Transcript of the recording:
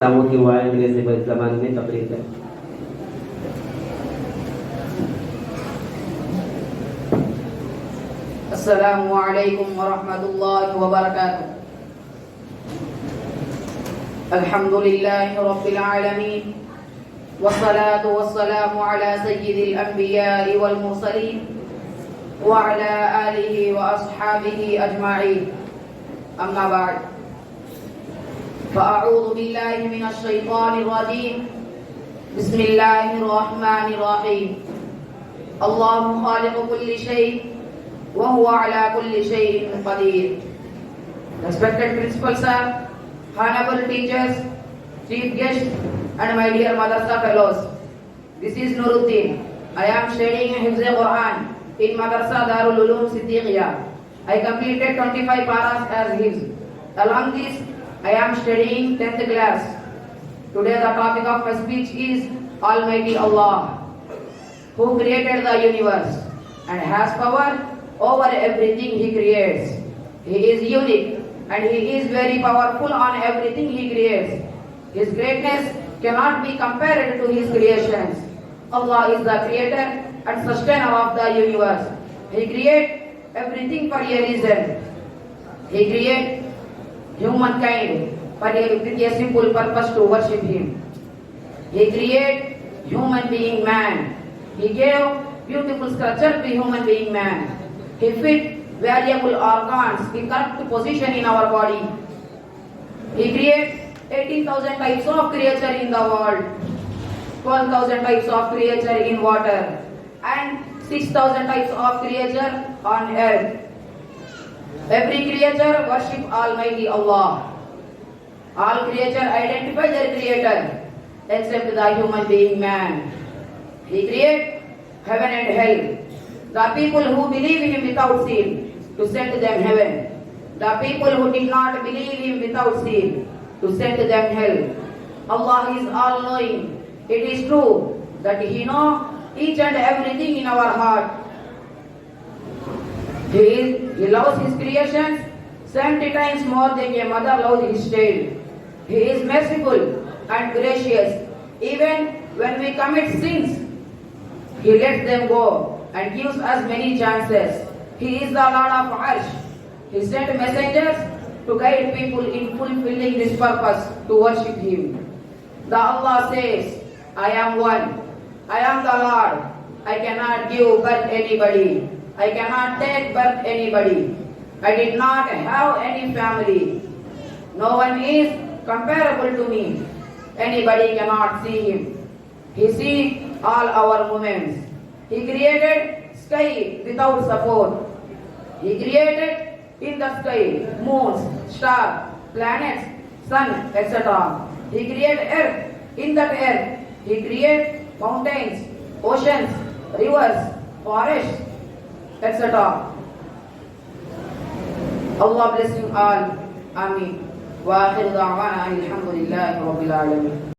की हुआ है अंग्रेजी ज़बान में तकरीर है। अस्सलामु अलैकुम व रहमतुल्लाहि व बरकातुहू। अल्हम्दुलिल्लाहि रब्बिल आलमीन वस्सलातु वस्सलामु अला सय्यिदिल अंबिया'i वल मुरसलीन व अला आलिहि व अस्हाबिहि अजमाईन। अम्मा बाद फ़अऊज़ु बिल्लाहि मिनश शैतानिर रजीम। बिस्मिल्लाहिर रहमानिर रहीम। अल्लाहु खालिक़ु कुल्लि शै' wa huwa ala kulli shay'in qadir. Respected principal sir, honorable teachers, chief guests, and my dear Madarsah fellows, this is Nuruddin. I am studying Hifz Quran in Madarsah Darul Siddiqiyya. I completed 25 paras as Hifz. Along this, I am studying 10th class. Today the topic of my speech is Almighty Allah, who created the universe and has power over everything He creates. He is unique and He is very powerful on everything He creates. His greatness cannot be compared to His creations. Allah is the creator and sustainer of the universe. He creates everything for a reason. He creates humankind with a simple purpose to worship Him. He created human being man. He gave beautiful structure to human being man. He fit variable organs in correct position in our body. He creates 18,000 types of creature in the world, 12,000 types of creature in water, and 6,000 types of creature on earth. Every creature worship Almighty Allah. All creature identify their creator except the human being man. He creates heaven and hell. The people who believe Him without sin, to send them heaven. The people who did not believe Him without sin, to send them hell. Allah is all-knowing. It is true that He knows each and everything in our heart. He loves His creations 70 times more than a mother loves his child. He is merciful and gracious. Even when we commit sins, He lets them go and gives us many chances. He is the Lord of Arsh. He sent messengers to guide people in fulfilling this purpose, to worship Him. The Allah says, I am one. I am the Lord. I cannot give birth anybody. I cannot take birth anybody. I did not have any family. No one is comparable to me. Anybody cannot see Him. He sees all our movements. He created sky without support. He created in the sky moons, stars, planets, sun, etc. He created earth. In that earth, He created mountains, oceans, rivers, forests, etc. Allah bless you all. Ameen. Wa akhiru da'wana alhamdulillahi rabbil alamin.